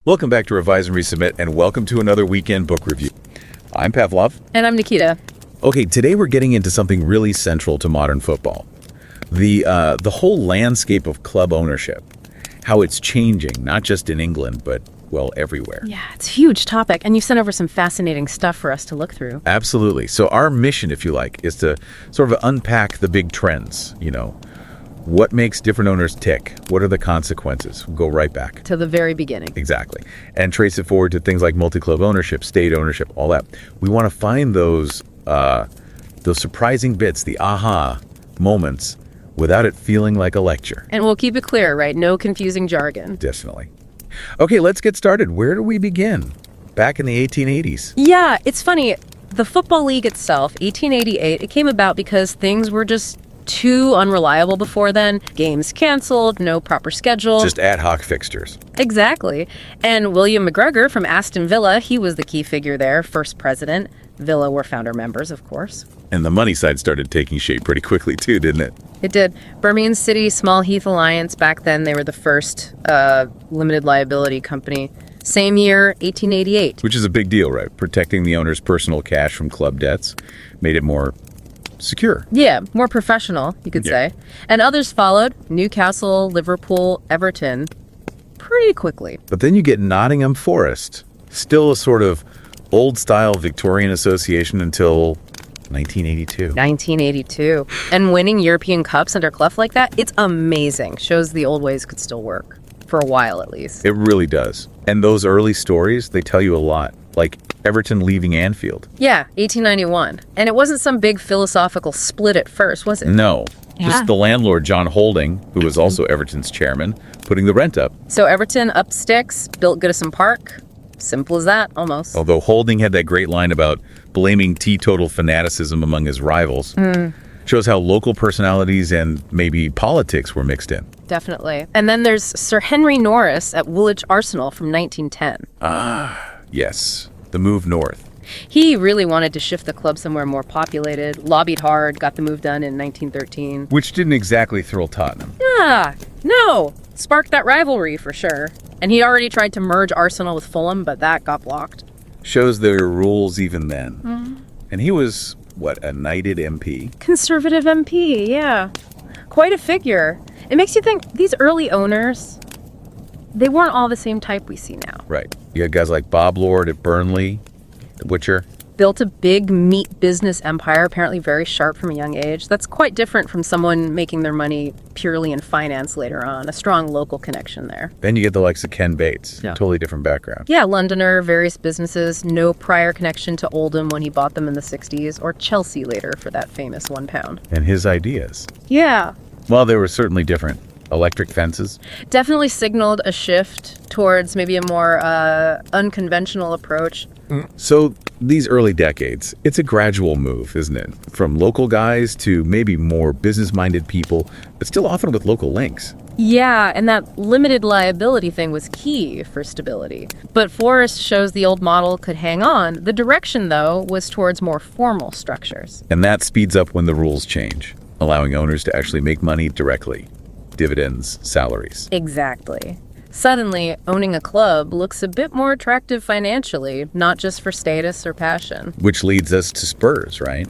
Welcome back to Revise and Resubmit, and welcome to another weekend book review. I'm Pavlov. And I'm Nikita. Okay, today we're getting into something really central to modern football. The whole landscape of club ownership, how it's changing, not just in England, but, well, everywhere. Yeah, it's a huge topic, and you sent over some fascinating stuff for us to look through. Absolutely. So our mission, if you like, is to sort of unpack the big trends, What makes different owners tick? What are the consequences? We'll go right back To the very beginning. Exactly. And trace it forward to things like multi-club ownership, state ownership, all that. We want to find those surprising bits, the aha moments, without it feeling like a lecture. And we'll keep it clear, right? No confusing jargon. Definitely. Okay, let's get started. Where do we begin? Back in the 1880s. Yeah, it's funny. The Football League itself, 1888, it came about because things were just too unreliable before then. Games canceled, no proper schedule. Just ad hoc fixtures. Exactly. And William McGregor from Aston Villa, he was the key figure there, first president. Villa were founder members, of course. And the money side started taking shape pretty quickly too, didn't it? It did. Birmingham City Small Heath Alliance, back then they were the first limited liability company. Same year, 1888. Which is a big deal, right? Protecting the owner's personal cash from club debts made it more secure. Yeah, more professional, you could say. And others followed, Newcastle, Liverpool, Everton, pretty quickly. But then you get Nottingham Forest, still a sort of old-style Victorian association until 1982. 1982. And winning European Cups under Clough like that, it's amazing. Shows the old ways could still work, for a while at least. It really does. And those early stories, they tell you a lot. Like Everton leaving Anfield. Yeah, 1891. And it wasn't some big philosophical split at first, was it? No. Just the landlord, John Holding, who was also Everton's chairman, putting the rent up. So Everton up sticks, built Goodison Park. Simple as that, almost. Although Holding had that great line about blaming teetotal fanaticism among his rivals. Shows how local personalities and maybe politics were mixed in. Definitely. And then there's Sir Henry Norris at Woolwich Arsenal from 1910. Yes, the move north. He really wanted to shift the club somewhere more populated, lobbied hard, got the move done in 1913. Which didn't exactly thrill Tottenham. No. Sparked that rivalry for sure. And he already tried to merge Arsenal with Fulham, but that got blocked. Shows there were rules even then. And he was, a knighted MP? Conservative MP, yeah. Quite a figure. It makes you think these early owners, they weren't all the same type we see now. Right. You had guys like Bob Lord at Burnley, the butcher. Built a big meat business empire, apparently very sharp from a young age. That's quite different from someone making their money purely in finance later on. A strong local connection there. Then you get the likes of Ken Bates. Yeah. Totally different background. Yeah, Londoner, various businesses, no prior connection to Oldham when he bought them in the 60s, or Chelsea later for that famous £1. And his ideas. Yeah. Well, they were certainly different. Electric fences. Definitely signaled a shift towards maybe a more unconventional approach. So these early decades, it's a gradual move, isn't it? From local guys to maybe more business-minded people, but still often with local links. Yeah, and that limited liability thing was key for stability. But Forrest shows the old model could hang on. The direction, though, was towards more formal structures. And that speeds up when the rules change, allowing owners to actually make money directly. Dividends, salaries. Exactly. Suddenly, owning a club looks a bit more attractive financially, not just for status or passion. Which leads us to Spurs, right?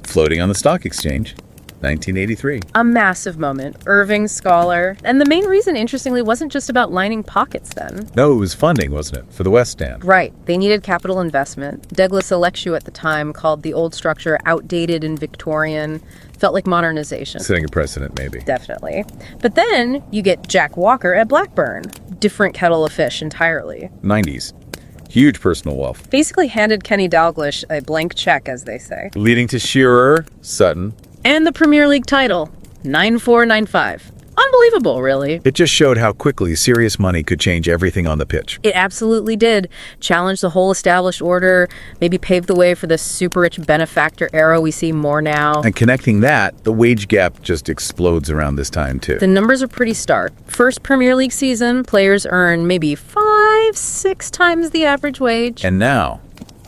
Floating on the stock exchange, 1983. A massive moment. Irving scholar. And the main reason, interestingly, wasn't just about lining pockets then. No, it was funding, wasn't it? For the West Stand. Right. They needed capital investment. Douglas Alexiou at the time called the old structure outdated and Victorian. Felt like modernization. Setting a precedent, maybe. Definitely. But then you get Jack Walker at Blackburn. Different kettle of fish entirely. 90s. Huge personal wealth. Basically handed Kenny Dalglish a blank check, as they say. Leading to Shearer, Sutton. And the Premier League title. 9495. Unbelievable, really. It just showed how quickly serious money could change everything on the pitch. It absolutely did. Challenge the whole established order, maybe pave the way for the super rich benefactor era we see more now. And connecting that, the wage gap just explodes around this time, too. The numbers are pretty stark. First Premier League season, players earn maybe 5-6 times the average wage. And now,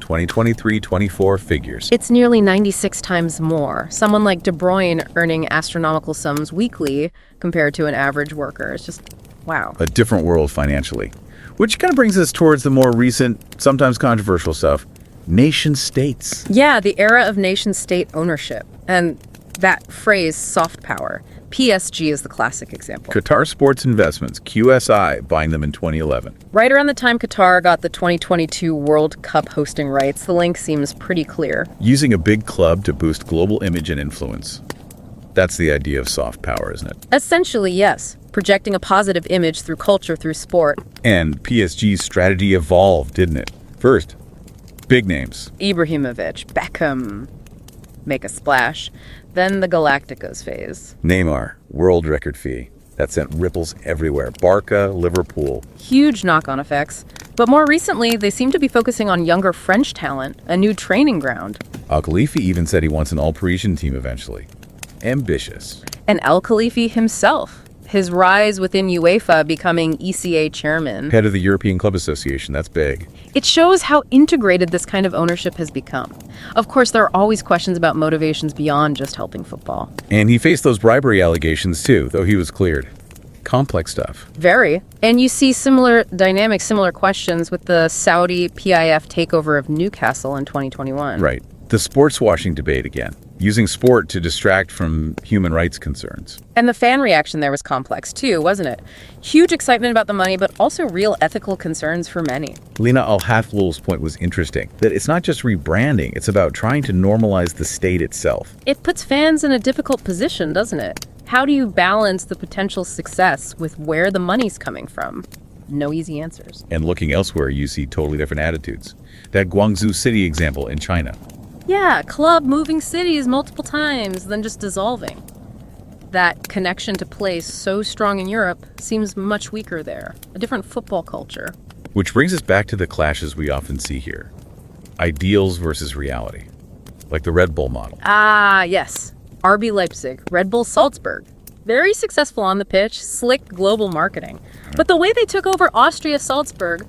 2023-24 figures. It's nearly 96 times more. Someone like De Bruyne earning astronomical sums weekly compared to an average worker. It's just, wow. A different world financially. Which kind of brings us towards the more recent, sometimes controversial stuff. Nation states. Yeah, the era of nation-state ownership. And that phrase, soft power. PSG is the classic example. Qatar Sports Investments, QSI, buying them in 2011. Right around the time Qatar got the 2022 World Cup hosting rights, the link seems pretty clear. Using a big club to boost global image and influence. That's the idea of soft power, isn't it? Essentially, yes. Projecting a positive image through culture, through sport. And PSG's strategy evolved, didn't it? First, big names. Ibrahimovic, Beckham, make a splash. Then the Galacticos phase. Neymar, world record fee. That sent ripples everywhere. Barca, Liverpool. Huge knock-on effects. But more recently, they seem to be focusing on younger French talent, a new training ground. Al Khalifi even said he wants an all-Parisian team eventually. Ambitious. And El Khalifi himself. His rise within UEFA, becoming ECA chairman. Head of the European Club Association, that's big. It shows how integrated this kind of ownership has become. Of course, there are always questions about motivations beyond just helping football. And he faced those bribery allegations too, though he was cleared. Complex stuff. Very. And you see similar dynamics, similar questions with the Saudi PIF takeover of Newcastle in 2021. Right. The sports washing debate again. Using sport to distract from human rights concerns. And the fan reaction there was complex too, wasn't it? Huge excitement about the money, but also real ethical concerns for many. Lena Al-Hathloul's point was interesting, that it's not just rebranding, it's about trying to normalize the state itself. It puts fans in a difficult position, doesn't it? How do you balance the potential success with where the money's coming from? No easy answers. And looking elsewhere, you see totally different attitudes. That Guangzhou City example in China. Yeah, club moving cities multiple times, then just dissolving. That connection to place so strong in Europe seems much weaker there. A different football culture. Which brings us back to the clashes we often see here. Ideals versus reality. Like the Red Bull model. Ah, yes. RB Leipzig, Red Bull Salzburg. Very successful on the pitch, slick global marketing. But the way they took over Austria Salzburg,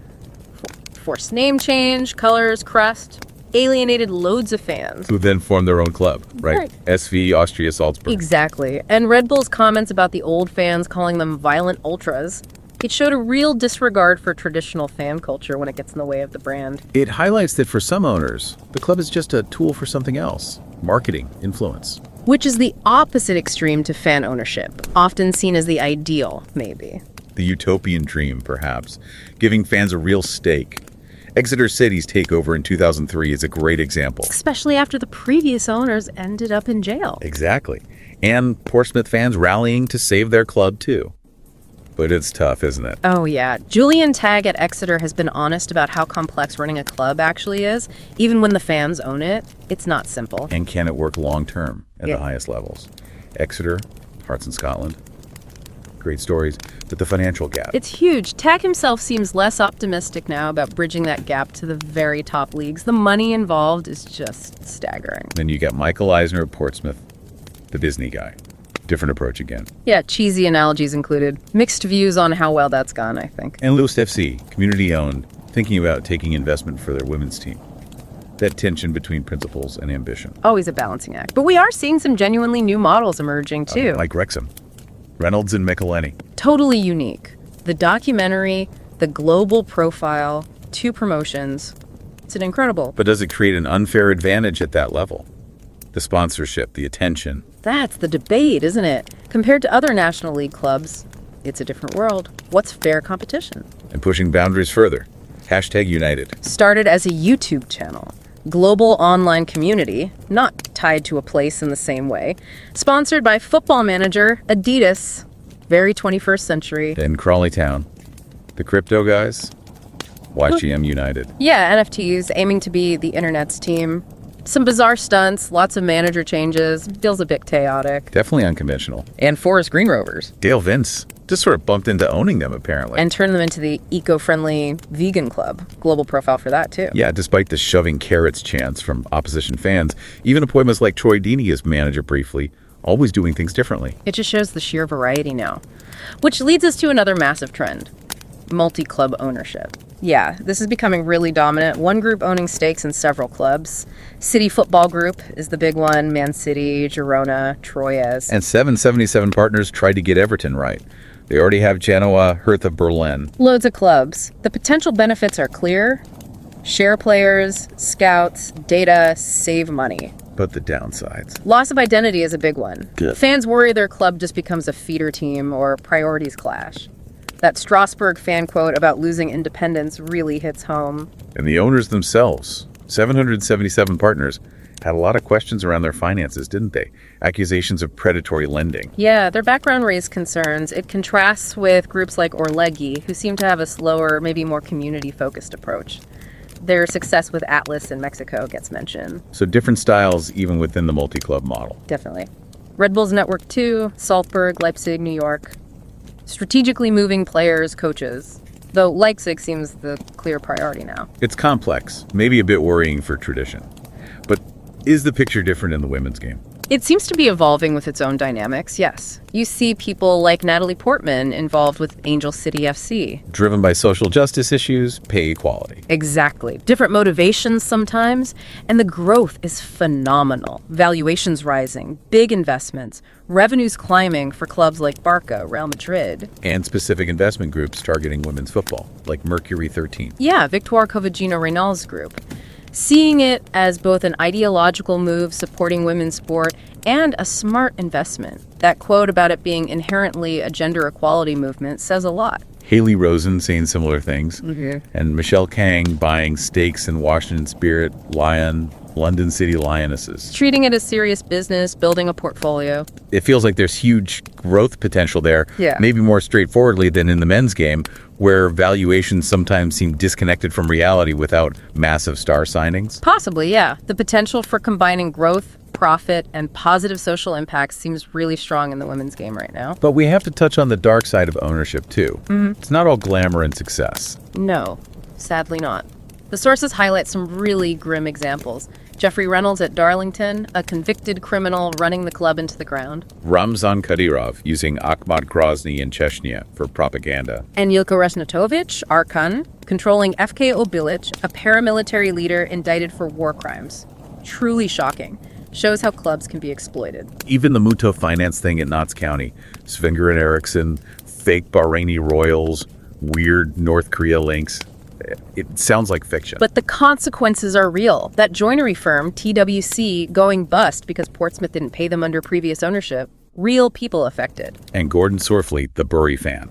forced name change, colors, crust, alienated loads of fans. Who then formed their own club, right? SV Austria Salzburg. Exactly. And Red Bull's comments about the old fans calling them violent ultras, it showed a real disregard for traditional fan culture when it gets in the way of the brand. It highlights that for some owners, the club is just a tool for something else. Marketing, influence. Which is the opposite extreme to fan ownership, often seen as the ideal, maybe. The utopian dream, perhaps. Giving fans a real stake. Exeter City's takeover in 2003 is a great example. Especially after the previous owners ended up in jail. Exactly. And Portsmouth fans rallying to save their club, too. But it's tough, isn't it? Oh, yeah. Julian Tagg at Exeter has been honest about how complex running a club actually is. Even when the fans own it, it's not simple. And can it work long-term at the highest levels? Exeter, Hearts in Scotland. Great stories, but the financial gap. It's huge. Tagg himself seems less optimistic now about bridging that gap to the very top leagues. The money involved is just staggering. Then you got Michael Eisner at Portsmouth, the Disney guy. Different approach again. Yeah, cheesy analogies included. Mixed views on how well that's gone, I think. And Lust FC, community-owned, thinking about taking investment for their women's team. That tension between principles and ambition. Always a balancing act. But we are seeing some genuinely new models emerging, too. Like Wrexham. Reynolds and Michelini. Totally unique. The documentary, the global profile, 2 promotions. It's an incredible. But does it create an unfair advantage at that level? The sponsorship, the attention. That's the debate, isn't it? Compared to other National League clubs, it's a different world. What's fair competition? And pushing boundaries further. #United. Started as a YouTube channel. Global online community, not tied to a place in the same way. Sponsored by football manager Adidas. Very 21st century. In Crawley Town. The crypto guys. YGM United. Yeah, NFTs, aiming to be the internet's team. Some bizarre stunts, lots of manager changes. Feels a bit chaotic. Definitely unconventional. And Forest Green Rovers. Dale Vince just sort of bumped into owning them, apparently. And turned them into the eco-friendly vegan club. Global profile for that, too. Yeah, despite the shoving carrots chants from opposition fans, even appointments like Troy Deeney as manager briefly, always doing things differently. It just shows the sheer variety now. Which leads us to another massive trend. Multi-club ownership. Yeah, this is becoming really dominant. One group owning stakes in several clubs. City Football Group is the big one. Man City, Girona, Troyes. And 777 Partners tried to get Everton right. They already have Genoa, Hertha Berlin. Loads of clubs. The potential benefits are clear. Share players, scouts, data, save money. But the downsides. Loss of identity is a big one. Good. Fans worry their club just becomes a feeder team or priorities clash. That Strasbourg fan quote about losing independence really hits home. And the owners themselves, 777 partners, had a lot of questions around their finances, didn't they? Accusations of predatory lending. Yeah, their background raised concerns. It contrasts with groups like Orlegi, who seem to have a slower, maybe more community-focused approach. Their success with Atlas in Mexico gets mentioned. So different styles even within the multi-club model. Definitely. Red Bull's Network 2, Salzburg, Leipzig, New York. Strategically moving players, coaches. Though Leipzig seems the clear priority now. It's complex, maybe a bit worrying for tradition. But is the picture different in the women's game? It seems to be evolving with its own dynamics, yes. You see people like Natalie Portman involved with Angel City FC. Driven by social justice issues, pay equality. Exactly. Different motivations sometimes, and the growth is phenomenal. Valuations rising, big investments, revenues climbing for clubs like Barca, Real Madrid. And specific investment groups targeting women's football, like Mercury 13. Yeah, Victoire Covagina Reynal's group. Seeing it as both an ideological move supporting women's sport and a smart investment. That quote about it being inherently a gender equality movement says a lot. Haley Rosen saying similar things. Mm-hmm. And Michelle Kang buying stakes in Washington Spirit, Lion, London City Lionesses. Treating it as serious business, building a portfolio. It feels like there's huge growth potential there. Yeah. Maybe more straightforwardly than in the men's game, where valuations sometimes seem disconnected from reality without massive star signings. Possibly, yeah. The potential for combining growth, profit, and positive social impact seems really strong in the women's game right now. But we have to touch on the dark side of ownership, too. Mm-hmm. It's not all glamour and success. No, sadly not. The sources highlight some really grim examples. Jeffrey Reynolds at Darlington, a convicted criminal running the club into the ground. Ramzan Kadyrov using Akhmat Grozny in Chechnya for propaganda. And Yilka Resnatovic, Arkan, controlling FK Obilic, a paramilitary leader indicted for war crimes. Truly shocking. Shows how clubs can be exploited. Even the Muto finance thing at Notts County, Svinger and Eriksson, fake Bahraini royals, weird North Korea links. It sounds like fiction. But the consequences are real. That joinery firm, TWC, going bust because Portsmouth didn't pay them under previous ownership. Real people affected. And Gordon Sorfleet, the Bury fan,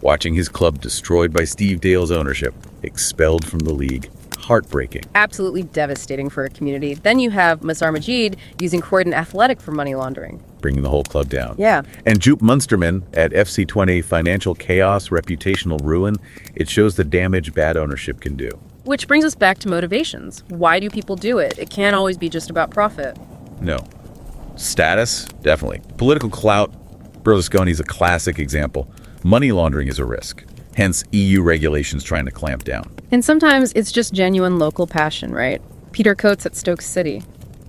watching his club destroyed by Steve Dale's ownership, expelled from the league. Heartbreaking. Absolutely devastating for a community. Then you have Mazar Majid using Croydon Athletic for money laundering. Bringing the whole club down. Yeah. And Joop Munsterman at FC20, financial chaos, reputational ruin. It shows the damage bad ownership can do. Which brings us back to motivations. Why do people do it? It can't always be just about profit. No. Status? Definitely. Political clout? Berlusconi's a classic example. Money laundering is a risk. Hence, EU regulations trying to clamp down. And sometimes it's just genuine local passion, right? Peter Coates at Stoke City,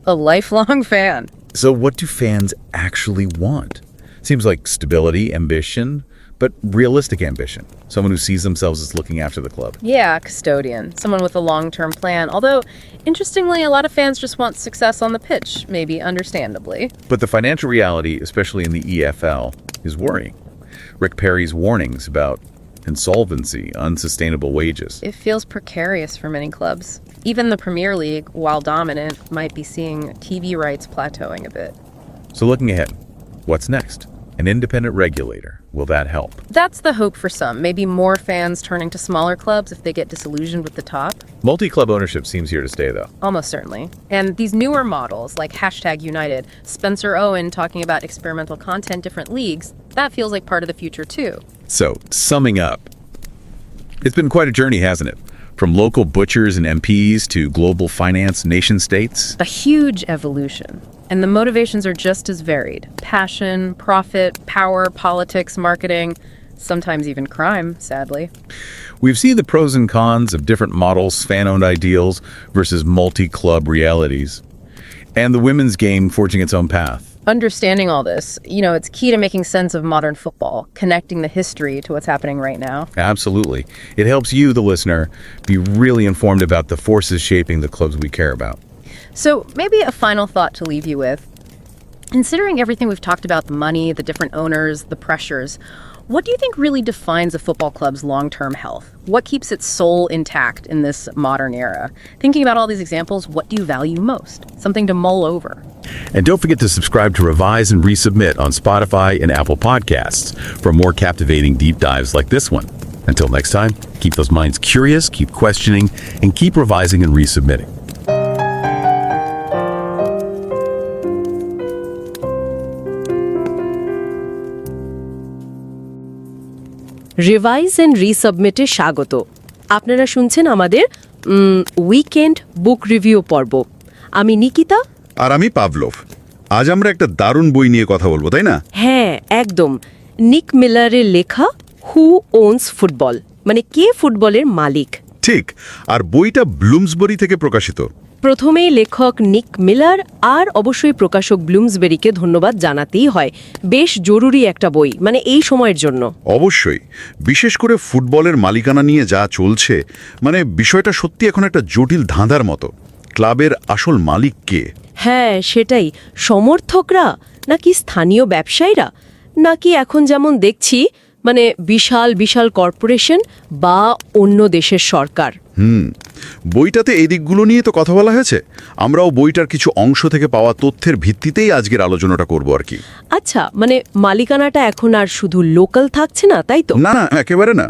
a lifelong fan. So what do fans actually want? Seems like stability, ambition, but realistic ambition. Someone who sees themselves as looking after the club. Yeah, custodian. Someone with a long-term plan. Although, interestingly, a lot of fans just want success on the pitch, maybe understandably. But the financial reality, especially in the EFL, is worrying. Rick Perry's warnings about insolvency, unsustainable wages. It feels precarious for many clubs. Even the Premier League, while dominant, might be seeing TV rights plateauing a bit. So looking ahead, what's next? An independent regulator. Will that help? That's the hope for some. Maybe more fans turning to smaller clubs if they get disillusioned with the top. Multi-club ownership seems here to stay, though. Almost certainly. And these newer models, like #United, Spencer Owen talking about experimental content, different leagues, that feels like part of the future too. So, summing up, it's been quite a journey, hasn't it? From local butchers and MPs to global finance nation-states. A huge evolution. And the motivations are just as varied. Passion, profit, power, politics, marketing, sometimes even crime, sadly. We've seen the pros and cons of different models, fan-owned ideals versus multi-club realities. And the women's game forging its own path. Understanding all this, it's key to making sense of modern football, connecting the history to what's happening right now. Absolutely. It helps you, the listener, be really informed about the forces shaping the clubs we care about. So maybe a final thought to leave you with. Considering everything we've talked about, the money, the different owners, the pressures, What do you think really defines a football club's long-term health? What keeps its soul intact in this modern era? Thinking about all these examples, what do you value most? Something to mull over. And don't forget to subscribe to Revise and Resubmit on Spotify and Apple Podcasts for more captivating deep dives like this one. Until next time, keep those minds curious, keep questioning, and keep revising and resubmitting. Revise and রিসাবমিটে স্বাগত। আপনারা শুনছেন আমাদের weekend বুক review পর্ব। আমি নিকিতা। আর আমি Pavlov. আজ আমরা একটা দারুণ বই নিয়ে কথা বলবো, তাই না? হ্যাঁ, একদম। নিক মিলারের লেখা হু ওনস ফুটবল, মানে কে ফুটবলের মালিক। ঠিক। আর বইটা ব্লুমসবেরি থেকে প্রকাশিত। প্রথমেই লেখক নিক মিলার আর অবশ্যই প্রকাশক ব্লুমসবেরিকে ধন্যবাদ জানাতেই হয়। বেশ জরুরি একটা বই, মানে এই সময়ের জন্য। অবশ্যই, বিশেষ করে ফুটবলের মালিকানা নিয়ে যা চলছে, মানে বিষয়টা সত্যি এখন একটা জটিল ধাঁধার মতো। ক্লাবের আসল মালিক কে? হ্যাঁ, সেটাই। সমর্থকরা নাকি স্থানীয় ব্যবসায়ীরা, নাকি এখন যেমন দেখছি মানে বিশাল বিশাল কর্পোরেশন বা অন্য দেশের সরকার? বইটাতে এই দিকগুলো নিয়ে তো কথা বলা হয়েছে। আমরাও বইটার কিছু অংশ থেকে পাওয়া তথ্যের ভিত্তিতেই আজকের আলোচনাটা করব আর কি। আচ্ছা, মানে মালিকানাটা এখন আর শুধু লোকাল থাকছে না, তাই তো? না না, একেবারে না।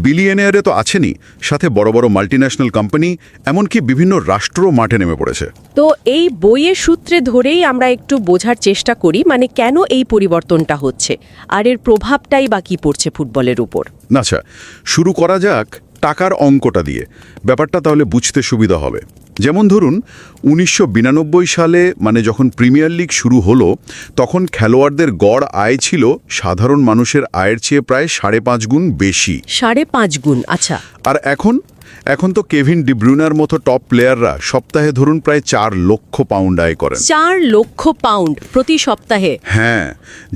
বিলিয়নিয়ারে তো আছেনই, সাথে বড় বড় মাল্টিন্যাশনাল কোম্পানি, এমনকি বিভিন্ন রাষ্ট্র মাঠে নেমে পড়েছে। তো এই বইয়ের সূত্রে ধরেই আমরা একটু বোঝার চেষ্টা করি, মানে কেন এই পরিবর্তনটা হচ্ছে আর এর প্রভাবটাই বা কি পড়ছে ফুটবলের উপর। আচ্ছা, শুরু করা যাক টাকার অঙ্কটা দিয়ে। ব্যাপারটা তাহলে বুঝতে সুবিধা হবে। যেমন ধরুন 1992 সালে, মানে যখন প্রিমিয়ার লিগ শুরু হলো, তখন খেলোয়াড়দের গড় আয় ছিল সাধারণ মানুষের আয়ের চেয়ে প্রায় 5.5 গুণ বেশি। 5.5 গুণ? আচ্ছা। আর এখন তো কেভিন ডি ব্রুনার মতো টপ প্লেয়াররা সপ্তাহে ধরুন প্রায় 4 লক্ষ পাউন্ড আয় করেন। 4 লক্ষ পাউন্ড প্রতি সপ্তাহে? হ্যাঁ,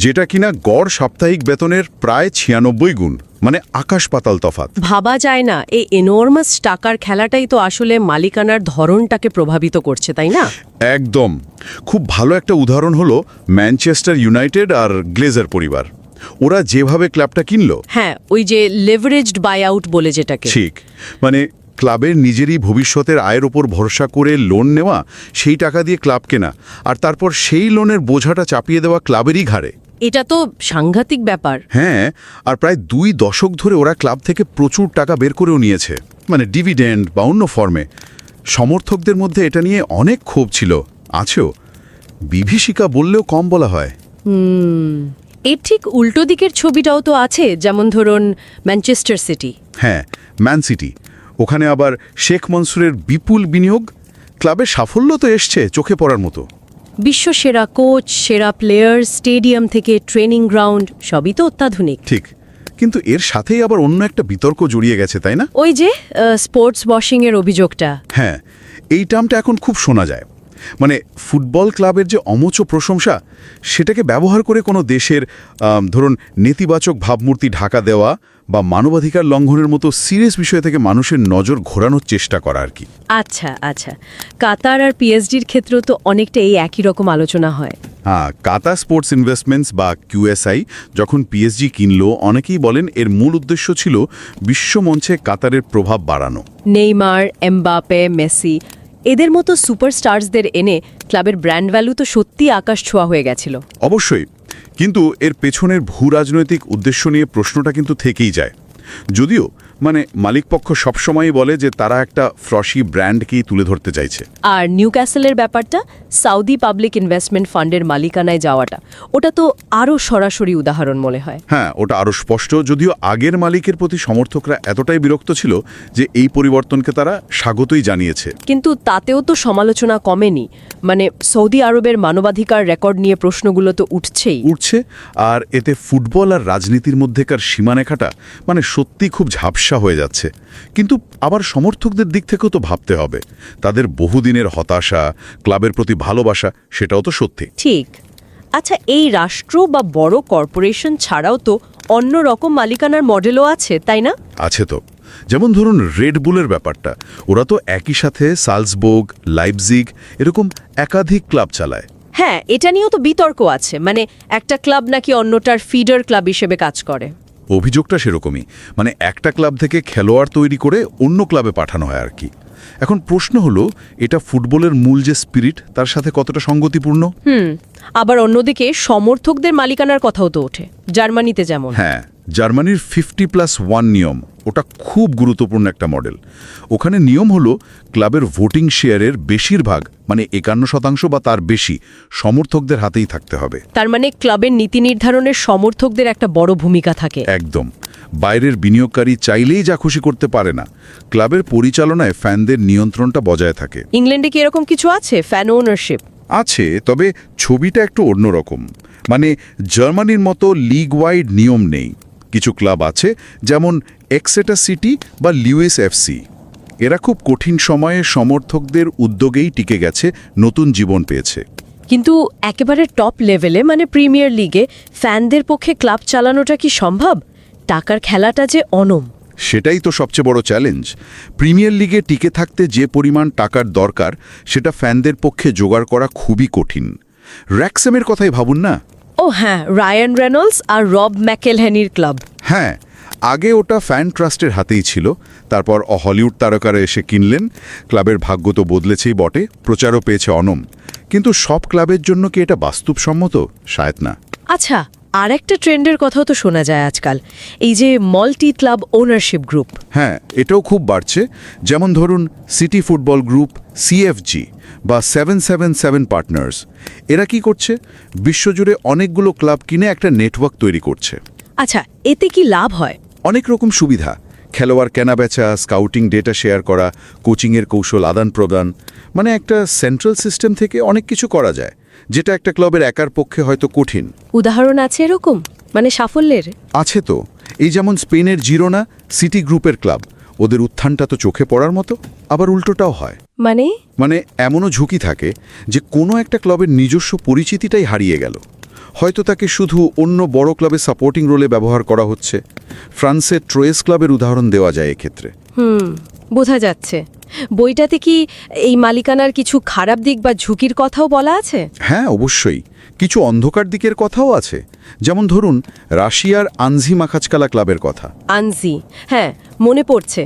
যেটা কিনা গড় সাপ্তাহিক বেতনের প্রায় 96 গুণ, মানে আকাশ পাতাল তফাৎ। ভাবা যায় না, এই এনর্মাস টাকার খেলাটাই তো আসলে মালিকানার ধরনটাকে প্রভাবিত করছে, তাই না? একদম। খুব ভালো একটা উদাহরণ হলো ম্যানচেস্টার ইউনাইটেড আর গ্লেজার পরিবার। ওরা যেভাবে ক্লাবটা কিনলো, হ্যাঁ, ওই যে লেভারেজড বাই আউট বলে যেটাকে। ঠিক, মানে ক্লাবের নিজেরই ভবিষ্যতের আয়ের ওপর ভরসা করে লোন নেওয়া, সেই টাকা দিয়ে ক্লাব কেনা, আর তারপর সেই লোনের বোঝাটা চাপিয়ে দেওয়া ক্লাবেরই ঘাড়ে। এটা তো সাংঘাতিক ব্যাপার। হ্যাঁ, আর প্রায় 2 দশক ধরে ওরা ক্লাব থেকে প্রচুর টাকা বের করেও নিয়েছে, মানে ডিভিডেন্ড বা অন্য ফর্মে। সমর্থকদের মধ্যে এটা নিয়ে অনেক ক্ষোভ ছিল, আছেও। বিভীষিকা বললেও কম বলা হয়। এর ঠিক উল্টো দিকের ছবিটাও তো আছে, যেমন ধরুন ম্যানচেস্টার সিটি। হ্যাঁ, ম্যান সিটি। ওখানে আবার শেখ মনসুরের বিপুল বিনিয়োগ। ক্লাবের সাফল্য তো এসছে চোখে পড়ার মতো। বিশ্ব সেরা কোচ, সেরা প্লেয়ার, স্টেডিয়াম থেকে ট্রেনিং গ্রাউন্ড, সবই তো অত্যাধুনিক। ঠিক, কিন্তু এর সাথেই আবার অন্য একটা বিতর্ক জড়িয়ে গেছে, তাই না? ওই যে স্পোর্টস ওয়াশিংয়ের অভিযোগটা। হ্যাঁ, এই টার্মটা এখন খুব শোনা যায়। মানে ফুটবল ক্লাবের যে অমোচ প্রশংসা, সেটাকে ব্যবহার করে কোনো দেশের ধরুন নেতিবাচক ভাবমূর্তি ঢাকা দেওয়া বা মানবাধিকার লঙ্ঘনের মতো সিরিয়াস বিষয় থেকে মানুষের নজর ঘোরানোর চেষ্টা করা আর কি। আচ্ছা আচ্ছা, কাতার আর পিএসডির ক্ষেত্রেও তো অনেকটা এই একই রকম আলোচনা হয়। হ্যাঁ, কাতার স্পোর্টস ইনভেস্টমেন্টস বা কিউএসআই যখন পিএসজি কিনলো, অনেকেই বলেন এর মূল উদ্দেশ্য ছিল বিশ্বমঞ্চে কাতারের প্রভাব বাড়ানো। নেইমার, এমবাপে, মেসি, এদের মতো সুপারস্টারসদের এনে ক্লাবের ব্র্যান্ড ভ্যালু তো সত্যি আকাশ ছোঁয়া হয়ে গেছিল। অবশ্যই, কিন্তু এর পেছনের ভূ রাজনৈতিক উদ্দেশ্য নিয়ে প্রশ্নটা কিন্তু থেকেই যায়। যদিও মানে মালিকপক্ষ সবসময়ই বলে যে তারা একটা ফ্রসি ব্র্যান্ডকেই তুলে ধরতে চাইছে। আর নিউক্যাসলের ব্যাপারটা, সাউদি পাবলিক ইনভেস্টমেন্ট ফান্ডের মালিকানায় যাওয়াটা, ওটা তো আরও সরাসরি উদাহরণ মনে হয়। হ্যাঁ, ওটা আরও স্পষ্ট। যদিও আগের মালিকের প্রতি সমর্থকরা এতটাই বিরক্ত ছিল যে এই পরিবর্তনকে তারা স্বাগতই জানিয়েছে। কিন্তু তাতেও তো সমালোচনা কমেনি। মানে সৌদি আরবের মানবাধিকার রেকর্ড নিয়ে প্রশ্নগুলো তো উঠছে। আর এতে ফুটবল আর রাজনীতির মধ্যেকার সীমারেখাটা মানে সত্যি খুব ঝাপসা হয়ে যাচ্ছে। কিন্তু আবার সমর্থকদের দিক থেকেও তো ভাবতে হবে, তাদের বহুদিনের হতাশা, ক্লাবের প্রতি ভালোবাসা, সেটাও তো সত্যি। ঠিক। আচ্ছা, এই রাষ্ট্র বা বড় কর্পোরেশন ছাড়াও তো অন্য রকম মালিকানার মডেলও আছে, তাই না? আছে তো। যেমন ধরুন রেড বুলের ব্যাপারটা, ওরা তো একই সাথে সালজবুর্গ, লাইপজিগ এরকম একাধিক ক্লাব চালায়। হ্যাঁ, এটা নিয়েও তো বিতর্ক আছে। মানে একটা ক্লাব নাকি অন্যটার ফিডার ক্লাব হিসেবে কাজ করে। অভিযোগটা সেরকমই, মানে একটা ক্লাব থেকে খেলোয়াড় তৈরি করে অন্য ক্লাবে পাঠানো হয় আর কি। এখন প্রশ্ন হলো, এটা ফুটবলের মূল যে স্পিরিট তার সাথে কতটা সঙ্গতিপূর্ণ? আবার অন্যদিকে সমর্থকদের মালিকানার কথাও তো ওঠে, জার্মানিতে যেমন। হ্যাঁ, জার্মানির 50+1 নিয়ম, ওটা খুব গুরুত্বপূর্ণ একটা মডেল। ওখানে নিয়ম হলো ক্লাবের ভোটিং শেয়ারের বেশিরভাগ, মানে 51% বা তার বেশি, সমর্থকদের হাতেই থাকতে হবে। তার মানে ক্লাবের নীতি নির্ধারণের সমর্থকদের একটা বড় ভূমিকা থাকে। একদম। বাইরের বিনিয়োগকারী চাইলেই যা খুশি করতে পারে না। ক্লাবের পরিচালনায় ফ্যানদের নিয়ন্ত্রণটা বজায় থাকে। ইংল্যান্ডে কি এরকম কিছু আছে, ফ্যান ওনারশিপ? আছে, তবে ছবিটা একটু অন্যরকম। মানে জার্মানির মতো লিগ ওয়াইড নিয়ম নেই। কিছু ক্লাব আছে, যেমন এক্সেটার সিটি বা লিউইস এফসি। এরা খুব কঠিন সময়ে সমর্থকদের উদ্যোগেই টিকে গেছে, নতুন জীবন পেয়েছে। কিন্তু একেবারে টপ লেভেলে, মানে প্রিমিয়ার লিগে ফ্যানদের পক্ষে ক্লাব চালানোটা কি সম্ভব? টাকার খেলাটা যে অনম। সেটাই তো সবচেয়ে বড় চ্যালেঞ্জ। প্রিমিয়ার লিগে টিকে থাকতে যে পরিমাণ টাকার দরকার, সেটা ফ্যানদের পক্ষে জোগাড় করা খুবই কঠিন। র্যাক্সেমের কথাই ভাবুন না। ও হ্যাঁ, রায়ান রেনল্ডস আর রব ম্যাকেলহেনির ক্লাব। হ্যাঁ, আগে ওটা ফ্যান ট্রাস্টের হাতেই ছিল, তারপর হলিউড তারকারা এসে কিনলেন। ক্লাবের ভাগ্য তো বদলেছেই বটে, প্রচারও পেয়েছে অনম। কিন্তু সব ক্লাবের জন্য কি এটা বাস্তবসম্মত? শায়দ না। আচ্ছা, আর একটা ট্রেন্ডের কথাও তো শোনা যায় আজকাল, এই যে মাল্টি ক্লাব ওনারশিপ গ্রুপ। হ্যাঁ, এটাও খুব বাড়ছে। যেমন ধরুন সিটি ফুটবল গ্রুপ, সিএফজি বা 777 পার্টনার্স। এরা কি করছে? বিশ্বজুড়ে অনেকগুলো ক্লাব কিনে একটা নেটওয়ার্ক তৈরি করছে। আচ্ছা, এতে কি লাভ হয়? অনেক রকম সুবিধা, খেলোয়াড় কেনাবেচা, স্কাউটিং ডেটা শেয়ার করা, কোচিংয়ের কৌশল আদান প্রদান, মানে একটা সেন্ট্রাল সিস্টেম থেকে অনেক কিছু করা যায়, যেটা একটা ক্লাবের একার পক্ষে হয়তো কঠিন। উদাহরণ আছে এরকম, মানে সাফল্যের? আছে তো। এই যেমন স্পেনের জিরোনা সিটি গ্রুপের ক্লাব, ওদের উত্থানটা তো চোখে পড়ার মতো। আবার উল্টোটাও হয়। মানে এমনও ঝুঁকি থাকে যে কোনো একটা ক্লাবের নিজস্ব পরিচিতিটাই হারিয়ে গেল। হয়তো তাকে শুধু অন্য বড় ক্লাবে সাপোর্টিং রোলে ব্যবহার করা হচ্ছে। ফ্রান্সের ট্রয়েস ক্লাবের উদাহরণ দেওয়া যায় এক্ষেত্রে। বোঝা যাচ্ছে। বইটাতে কি এই মালিকানার কিছু খারাপ দিক বা ঝুঁকির কথাও বলা আছে? হ্যাঁ, অবশ্যই। কিছু অন্ধকার দিকের কথাও আছে। যেমন ধরুন রাশিয়ার আনজি মাখাচকালা ক্লাবের কথা। আনজি, হ্যাঁ মনে পড়ছে।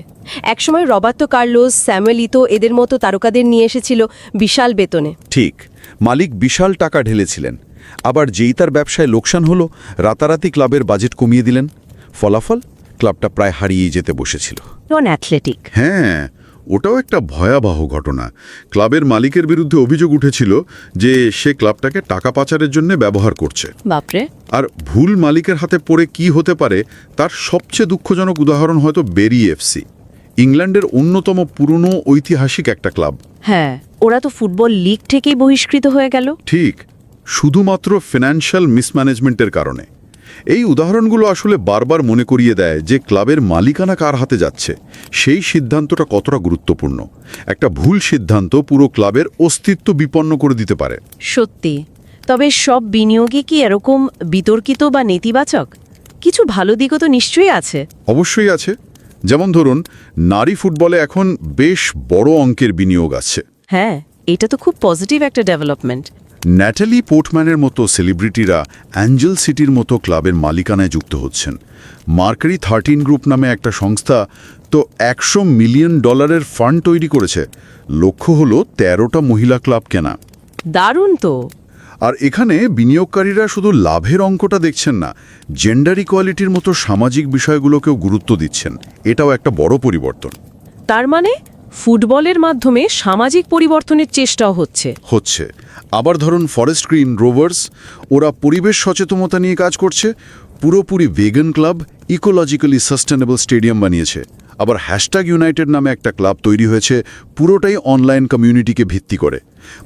একসময় রবার্তো কার্লোস, স্যামুয়েল ইতো এদের মতো তারকাদের নিয়ে এসেছিল বিশাল বেতনে। ঠিক, মালিক বিশাল টাকা ঢেলেছিলেন। আবার যেই তার ব্যবসায় লোকসান হলো, রাতারাতি ক্লাবের বাজেট কমিয়ে দিলেন। ফলাফল, ক্লাবটা প্রায় হারিয়ে যেতে বসেছিল। নন অ্যাথলেটিক। হ্যাঁ, ওটাও একটা ভয়াবহ ঘটনা। ক্লাবের মালিকের বিরুদ্ধে অভিযোগ উঠেছিল যে সে ক্লাবটাকে টাকা পাচারের জন্য ব্যবহার করছে। বাপরে। আর ভুল মালিকের হাতে পড়ে কি হতে পারে তার সবচেয়ে দুঃখজনক উদাহরণ হয়তো বেরি এফসি। ইংল্যান্ডের অন্যতম পুরনো ঐতিহাসিক একটা ক্লাব। হ্যাঁ, ওরা তো ফুটবল লিগ থেকেই বহিষ্কৃত হয়ে গেল। ঠিক, শুধুমাত্র ফিনান্সিয়াল মিসম্যানেজমেন্টের কারণে। এই উদাহরণগুলো আসলে বারবার মনে করিয়ে দেয় যে ক্লাবের মালিকানা কার হাতে যাচ্ছে, সেই সিদ্ধান্তটা কতটা গুরুত্বপূর্ণ। একটা ভুল সিদ্ধান্ত পুরো ক্লাবের অস্তিত্ব বিপন্ন করে দিতে পারে। সত্যি। তবে সব বিনিয়োগই কি এরকম বিতর্কিত বা নেতিবাচক? কিছু ভালো দিকও তো নিশ্চয়ই আছে। অবশ্যই আছে। যেমন ধরুন নারী ফুটবলে এখন বেশ বড় অঙ্কের বিনিয়োগ আছে। হ্যাঁ, এটা তো খুব পজিটিভ একটা ডেভেলপমেন্ট। ন্যাটালি পোর্টম্যানের মতো সেলিব্রিটিরা অ্যাঞ্জেল সিটির মতো ক্লাবের মালিকানায় যুক্ত হচ্ছেন। মার্কারি 13 গ্রুপ নামে একটা সংস্থা তো $100 মিলিয়ন ফান্ড তৈরি করেছে। লক্ষ্য হলো 13টা মহিলা ক্লাব কেনা। দারুণ তো। আর এখানে বিনিয়োগকারীরা শুধু লাভের অঙ্কটা দেখছেন না, জেন্ডার ইকোয়ালিটির মতো সামাজিক বিষয়গুলোকেও গুরুত্ব দিচ্ছেন। এটাও একটা বড় পরিবর্তন। তার মানে ফুটবলের মাধ্যমে সামাজিক পরিবর্তনের চেষ্টাও হচ্ছে। আবার ধরুন ফরেস্ট গ্রিন রোভার্স, ওরা পরিবেশ সচেতনতা নিয়ে কাজ করছে। পুরোপুরি vegan club, ecologically sustainable stadium বানিয়েছে। আবার #ইউনাইটেড নামে একটা ক্লাব তৈরি হয়েছে, পুরোটাই অনলাইন কমিউনিটিকে ভিত্তি করে।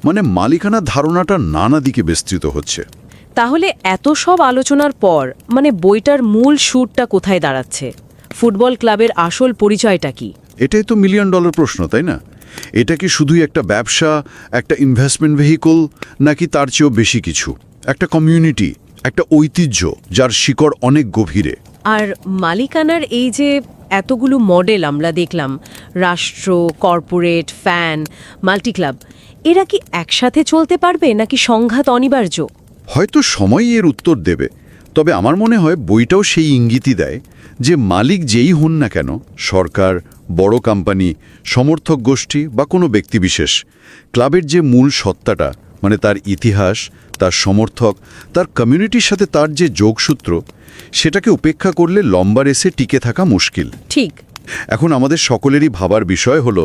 মানে মালিকানার ধারণাটা নানা দিকে বিস্তৃত হচ্ছে। তাহলে এত সব আলোচনার পর মানে বইটার মূল সুরটা কোথায় দাঁড়াচ্ছে? ফুটবল ক্লাবের আসল পরিচয়টা কি? এটাই তো $1 মিলিয়ন প্রশ্ন, তাই না? এটা কি শুধুই একটা ব্যবসা, একটা ইনভেস্টমেন্ট ভেহিকল, নাকি তার চেয়েও বেশি কিছু? একটা কমিউনিটি, একটা ঐতিহ্য যার শিকড় অনেক গভীরে। আর মালিকানার এই যে এতগুলো মডেল আমরা দেখলাম, রাষ্ট্র, কর্পোরেট, ফ্যান, মাল্টি ক্লাব, এরা কি একসাথে চলতে পারবে নাকি সংঘাত অনিবার্য? হয়তো সময়ই এর উত্তর দেবে। তবে আমার মনে হয় বইটাও সেই ইঙ্গিতই দেয় যে মালিক যেই হন না কেন, সরকার, বড় কোম্পানি, সমর্থক গোষ্ঠী বা কোনো ব্যক্তিবিশেষ, ক্লাবের যে মূল সত্তাটা, মানে তার ইতিহাস, তার সমর্থক, তার কমিউনিটির সাথে তার যে যোগসূত্র, সেটাকে উপেক্ষা করলে লম্বা রেসে টিকে থাকা মুশকিল। ঠিক। এখন আমাদের সকলেরই ভাবার বিষয় হলো,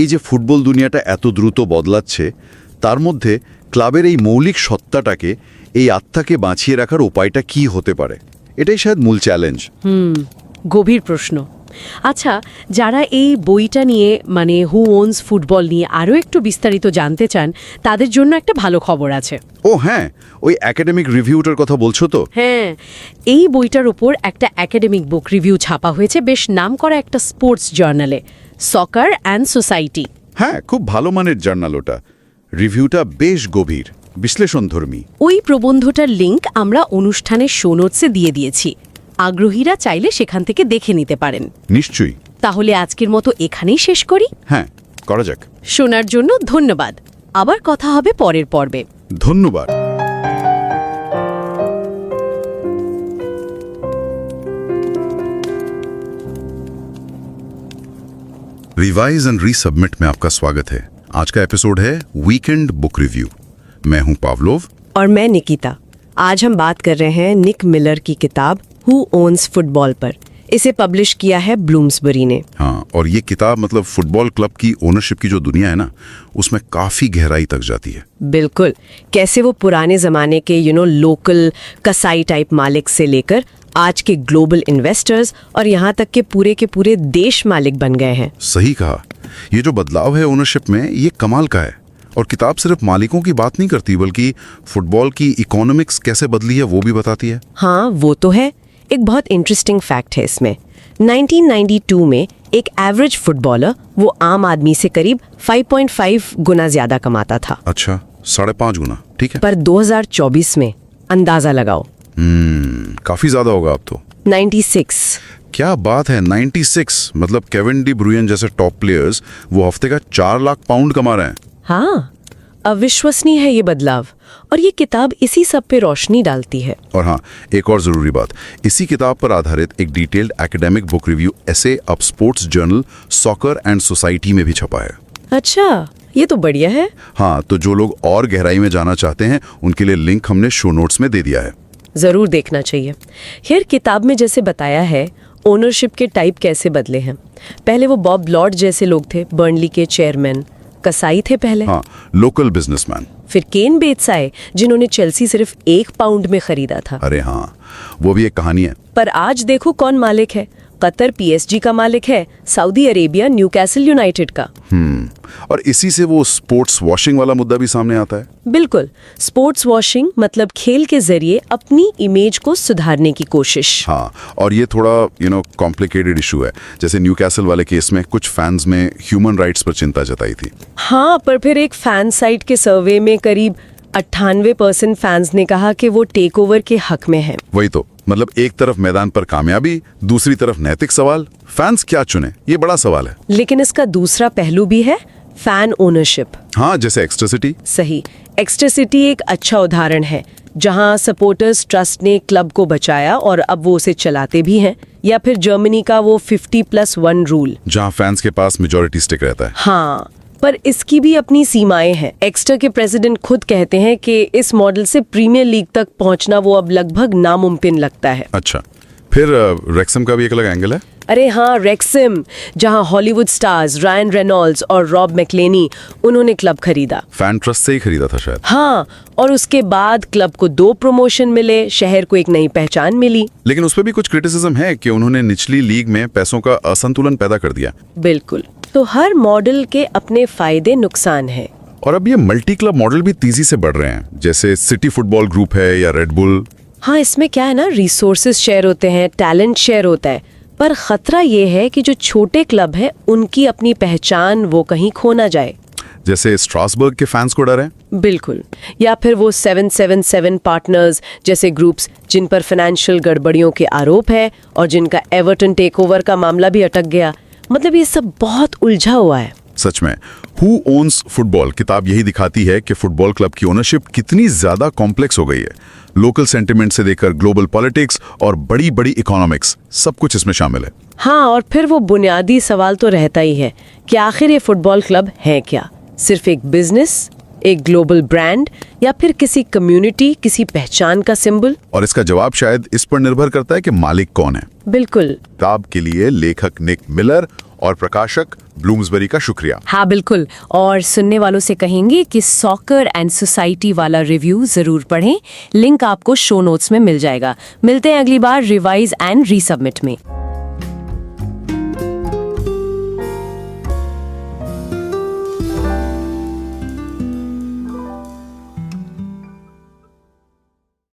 এই যে ফুটবল দুনিয়াটা এত দ্রুত বদলাচ্ছে, তার মধ্যে ক্লাবের এই মৌলিক সত্তাটাকে, এই আত্মাকে বাঁচিয়ে রাখার উপায়টা কি হতে পারে? এটাই শায়দ মূল চ্যালেঞ্জ। গভীর প্রশ্ন। আচ্ছা, যারা এই বইটা নিয়ে মানে হু ওনস ফুটবল নিয়ে আরও একটু বিস্তারিত জানতে চান, তাদের জন্য একটা ভালো খবর আছে। ও হ্যাঁ, ওই একাডেমিক রিভিউটার কথা বলছো তো? হ্যাঁ, এই বইটার ওপর একটা একাডেমিক বুক রিভিউ ছাপা হয়েছে বেশ নামকরা একটা স্পোর্টস জার্নালে, সকার অ্যান্ড সোসাইটি। হ্যাঁ, খুব ভালো মানের জার্নাল ওটা। রিভিউটা বেশ গভীর, বিশ্লেষণধর্মী। ওই প্রবন্ধটার লিংক আমরা অনুষ্ঠানের শো নোটসে দিয়ে দিয়েছি। আগ্রহীরা চাইলে সেখান থেকে দেখে নিতে পারেন। নিশ্চয়ই। তাহলে আজকের মতো এখানেই শেষ করি। হ্যাঁ, করা যাক। শোনার জন্য ধন্যবাদ। আবার কথা হবে পরের পর্বে। ধন্যবাদ। रिवाइज एंड रीसबमिट में आपका स्वागत है। आज का एपिसोड है वीकेंड बुक रिव्यू। मैं हूं पावलोव और मैं निकिता। आज हम बात कर रहे हैं निक मिलर की किताब हु ओन्स फुटबॉल पर। इसे पब्लिश किया है ब्लूम्सबरी ने। हाँ, और ये किताब मतलब फुटबॉल क्लब की ओनरशिप की जो दुनिया है ना, उसमें काफी गहराई तक जाती है। बिल्कुल, कैसे वो पुराने जमाने के लोकल कसाई टाइप मालिक से लेकर आज के ग्लोबल इन्वेस्टर्स और यहाँ तक के पूरे देश मालिक बन गए हैं। सही कहा। ये जो बदलाव है ओनरशिप में, ये कमाल का है। और किताब सिर्फ मालिकों की बात नहीं करती, बल्कि फुटबॉल की इकोनॉमिक्स कैसे बदली है वो भी बताती है। हाँ, वो तो है। एक बहुत इंटरेस्टिंग फैक्ट है इसमें। 1992 में एक एवरेज फुटबॉलर वो आम आदमी से करीब 5.5 गुना ज्यादा कमाता था। अच्छा, 5.5 गुना, ठीक है। पर 2024 में अंदाजा लगाओ। काफी ज्यादा होगा अब तो। 96। क्या बात है, 96। मतलब केविन डी ब्रुयन जैसे टॉप प्लेयर्स वो हफ्ते का 4 लाख पाउंड कमा रहे हैं। हाँ, अविश्वसनीय है ये बदलाव, और ये किताब इसी सब पे रोशनी डालती है। और हाँ, एक और जरूरी बात, इसी किताब पर आधारित एक डिटेल्ड एकेडमिक बुक रिव्यू ऐसे अब sports journal soccer and society में भी छपा है। अच्छा, ये तो बढ़िया है। हाँ, तो जो लोग और गहराई में जाना चाहते हैं उनके लिए लिंक हमने शो नोट्स में दे दिया है। जरूर देखना चाहिए। खैर, किताब में जैसे बताया है, ओनरशिप के टाइप कैसे बदले हैं। पहले वो बॉब लॉर्ड जैसे लोग थे, बर्नली के चेयरमैन, कसाई थे पहले। हाँ, लोकल बिजनेसमैन। फिर केन बेट्स आए, जिन्होंने चेल्सी सिर्फ 1 पाउंड में खरीदा था। अरे हाँ, वो भी एक कहानी है। पर आज देखो कौन मालिक है। कतर PSG का मालिक है, सऊदी अरेबिया न्यूकैसल यूनाइटेड का। और इसी से वो स्पोर्ट्स वॉशिंग वाला मुद्दा भी सामने आता है। बिल्कुल, स्पोर्ट्स वॉशिंग मतलब खेल के जरिए अपनी इमेज को सुधारने की कोशिश। हाँ, और ये थोड़ा कॉम्प्लिकेटेड इशू है। जैसे न्यूकैसल वाले केस में कुछ फैंस में ह्यूमन राइट्स पर चिंता जताई थी। हाँ, पर फिर एक फैन साइट के सर्वे में करीब 98% फैंस ने कहा कि वो टेक ओवर के हक में हैं। वही तो, मतलब एक तरफ मैदान पर कामयाबी, दूसरी तरफ नैतिक सवाल। फैंस क्या चुने, ये बड़ा सवाल है। लेकिन इसका दूसरा पहलू भी है, फैन ओनरशिप। हाँ, जैसे एक्स्ट्रा सिटी। सही, एक्स्ट्रा सिटी एक अच्छा उदाहरण है, जहां सपोर्टर्स ट्रस्ट ने क्लब को बचाया और अब वो उसे चलाते भी हैं। या फिर जर्मनी का वो 50+1 रूल, जहां फैंस के पास मेजॉरिटी स्टिक रहता है। हाँ, पर इसकी भी अपनी सीमाएं हैं। एक्स्ट्रा के प्रेसिडेंट खुद कहते हैं कि इस मॉडल से प्रीमियर लीग तक पहुंचना वो अब लगभग नामुमकिन लगता है। अच्छा, फिर रेक्सम का भी एक अलग एंगल है। अरे हाँ, रेक्सम, जहां हॉलीवुड स्टार्स रायन रेनॉल्ड्स और रॉब मैक्लेनी, उन्होंने क्लब खरीदा। फैन ट्रस्ट से ही खरीदा था शायद। हाँ, और उसके बाद क्लब को 2 प्रमोशन मिले, शहर को एक नई पहचान मिली। लेकिन उस पर भी कुछ क्रिटिसिज्म है कि उन्होंने निचली लीग में पैसों का असंतुलन पैदा कर दिया। बिल्कुल, तो हर मॉडल के अपने फायदे नुकसान हैं। और अब ये मल्टी क्लब मॉडल भी तेजी से बढ़ रहे हैं, जैसे सिटी फुटबॉल ग्रुप है या रेड बुल। हाँ, इसमें क्या है ना, रिसोर्सेज शेयर होते हैं, टैलेंट शेयर होता है, पर खतरा ये है कि जो छोटे क्लब है उनकी अपनी पहचान वो कहीं खो ना जाए। जैसे स्ट्रासबर्ग के फैंस को डर है। बिल्कुल, या फिर वो 777 पार्टनर्स जैसे ग्रुप्स, जिन पर फाइनेंशियल गड़बड़ियों के आरोप है और जिनका एवर्टन टेकओवर का मामला भी अटक गया। मतलब ये सब बहुत उलझा हुआ है। सच में, हु ओन्स फुटबॉल किताब यही दिखाती है कि फुटबॉल क्लब की ओनरशिप कितनी ज्यादा कॉम्प्लेक्स हो गई है। लोकल सेंटिमेंट से लेकर ग्लोबल पॉलिटिक्स और बड़ी बड़ी इकोनॉमिक्स, सब कुछ इसमें शामिल है। हाँ, और फिर वो बुनियादी सवाल तो रहता ही है कि आखिर ये फुटबॉल क्लब है क्या? सिर्फ एक बिजनेस, एक ग्लोबल ब्रांड, या फिर किसी कम्युनिटी, किसी पहचान का सिंबल? और इसका जवाब शायद इस पर निर्भर करता है कि मालिक कौन है। बिल्कुल। किताब के लिए लेखक निक मिलर और प्रकाशक ब्लूम्सबरी का शुक्रिया। हाँ बिल्कुल, और सुनने वालों से कहेंगे कि सॉकर एंड सोसाइटी वाला रिव्यू जरूर पढ़ें। लिंक आपको शो नोट्स में मिल जाएगा। मिलते हैं अगली बार रिवाइज एंड रीसबमिट में।